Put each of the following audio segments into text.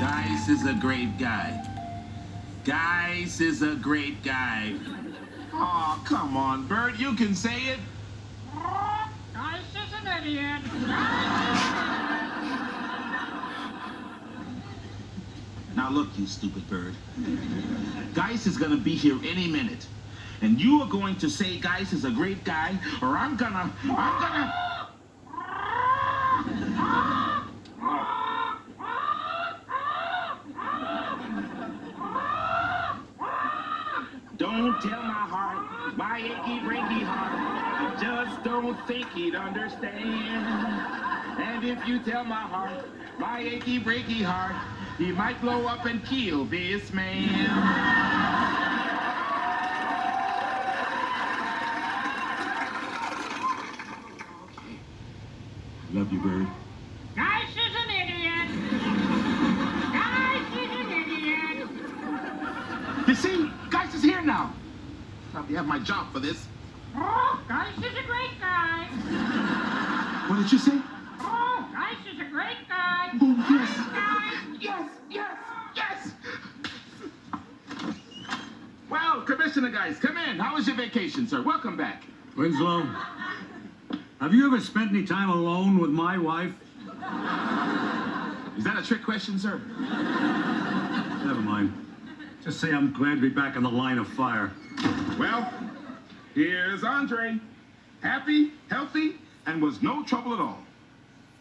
Geis is a great guy. Geis is a great guy. Oh, come on, Bert. You can say it. Geis is an idiot. Now look, you stupid bird. Geis is gonna be here any minute. And you are going to say Geis is a great guy, or I'm gonna... Don't tell my heart, my achy breaky heart. I just don't think he'd understand. And if you tell my heart, my achy breaky heart, he might blow up and kill this man. Love you, bird. Geis is an idiot. Geis is an idiot. You see, Geis is here now. Probably have my job for this. Oh, Geis is a great guy. What did you say? Oh, Geis is a great guy. Oh, yes. Geis. Yes. Well, Commissioner Geis, come in. How was your vacation, sir? Welcome back. Winslow, have you ever spent any time alone with my wife? Is that a trick question, sir? Never mind. Just say I'm glad to be back in the line of fire. Well, here's Andre. Happy, healthy, and was no trouble at all.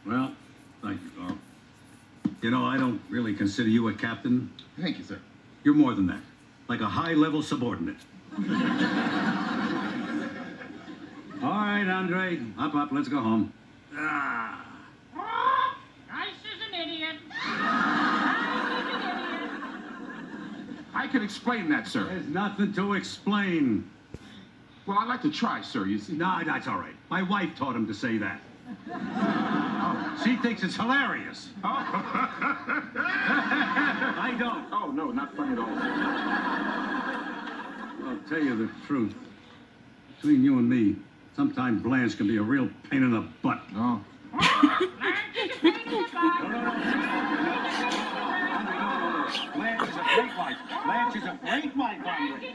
Well, thank you, Carl. You know, I don't really consider you a captain. Thank you, sir. You're more than that. Like a high-level subordinate. All right, Andre. Up, let's go home. Oh, Geis is an idiot. I can explain that, sir. There's nothing to explain. Well, I'd like to try, sir, you see. No, that's all right. My wife taught him to say that. Oh, she thinks it's hilarious. Oh. I don't. Oh, no, not funny at all. I'll tell you the truth. Between you and me, sometimes Blanche can be a real pain in the butt. Oh. Blanche is a great wife. Blanche is a great wife, Andre.